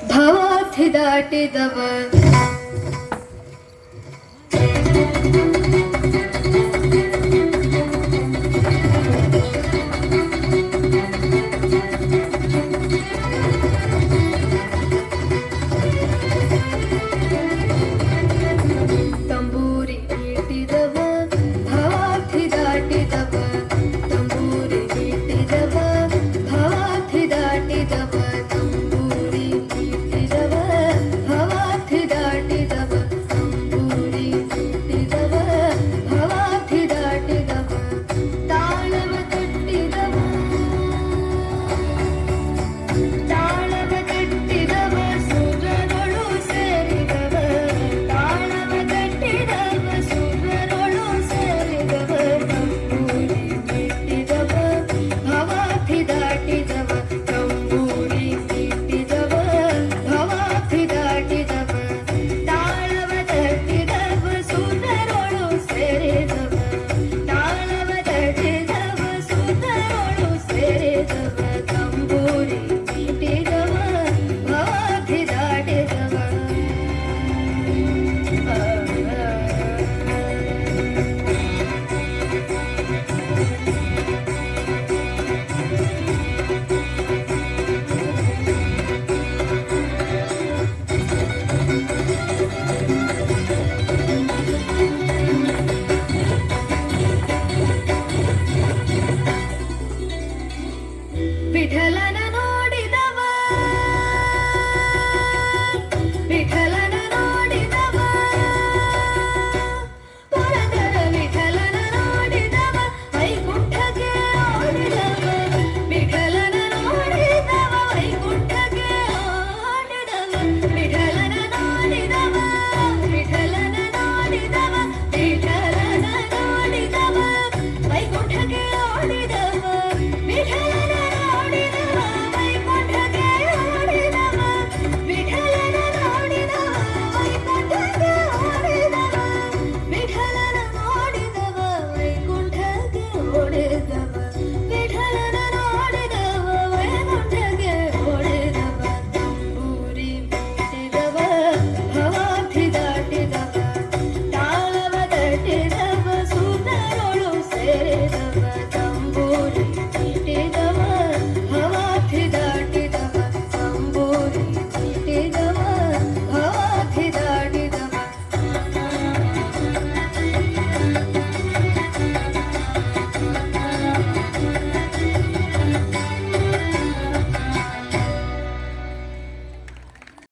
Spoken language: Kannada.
ಭವಾರ್ಥಿ ದಾಟಿದವ ತಂಬೂರಿ ಇಟ್ಟಿದವ ಭವಾರ್ಥಿ ದಾಟಿದವ ತಂಬೂರಿ ಇಟ್ಟಿದವ ಭವಾರ್ಥಿ ದಾಟಿದವ ತಂಬೂರಿ ಇಟ್ಟಿದವ ಭವಾರ್ಥಿ ದಾಟಿದವ ತಂಬೂರಿ ಇಟ್ಟಿದವ ಭವಾರ್ಥಿ ದಾಟಿದವ ತಾಳವ ತಟ್ಟಿದವ ತಾಳವ ತಟ್ಟಿದವ ಸುರರೊಳು ಸೇರಿದವ ತಾಳವ ತಟ್ಟಿದವ ಸುರರೊಳು ಸೇರಿದವ ತಂಬೂರಿ ಬಿಟ್ಟಿದವ ಭವಾರ್ಥಿ ದಾಟಿದವ ತಂಬೂರಿ ಬಿಟ್ಟಿದವ ಭವಾರ್ಥಿ ದಾಟಿದವ ತಾಳವ ತಟ್ಟಿದವ ಸುರರೊಳು ಸೇರಿದವ ತಾಳವ ತಟ್ಟಿದವ ಸುರರೊಳು ಸೇರಿದವ ತಂಬೂರಿ ಬಿಟ್ಟಿದವ ಭವಾರ್ಥಿ ದಾಟಿದವ ವಿಠಲನ